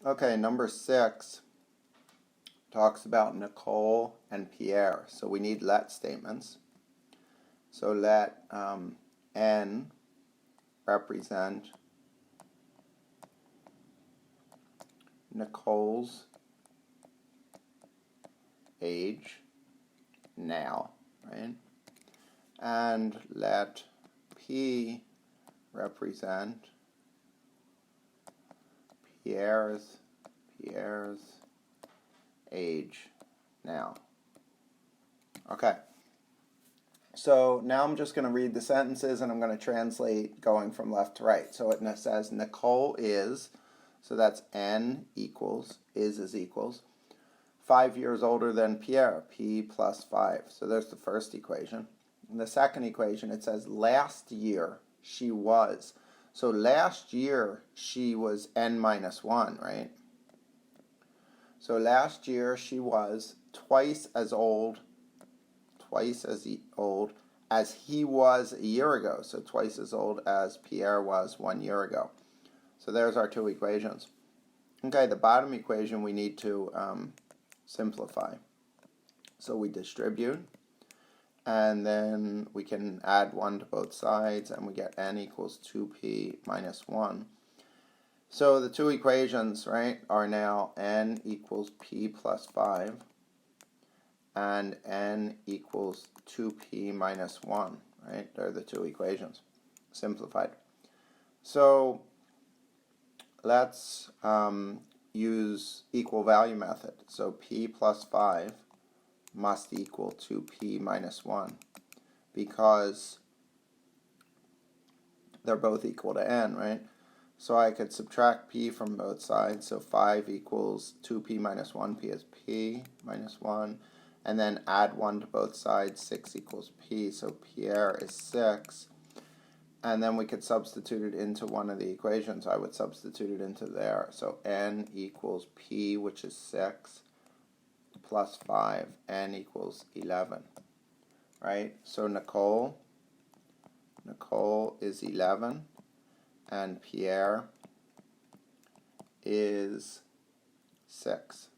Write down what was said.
Okay, number 6 talks about Nicole and Pierre. So we need let statements. So let N represent Nicole's age now, right? And let P represent Pierre's age now. Okay. So now I'm just going to read the sentences and I'm going to translate going from left to right. So it says Nicole is, so that's N equals, is equals, 5 years older than Pierre, P plus 5. So there's the first equation. In the second equation, it says last year she was. So last year she was N minus 1, right? So last year she was twice as old as he was a year ago. So twice as old as Pierre was 1 year ago. So there's our two equations. Okay, the bottom equation we need to simplify. So we distribute, and then we can add 1 to both sides, and we get N equals 2P minus 1. So the two equations, right, are now N equals P plus 5 and N equals 2P minus 1, right? They're the two equations, simplified. So let's use equal value method. So P plus 5 must equal 2P minus 1 because they're both equal to N, right? So I could subtract P from both sides. So 5 equals 2P minus 1. P is P minus 1. And then add 1 to both sides. 6 equals P. So Pierre is 6. And then we could substitute it into one of the equations. I would substitute it into there. So N equals P, which is 6, plus 5. N equals 11. Right? So Nicole is 11. And Pierre is 6.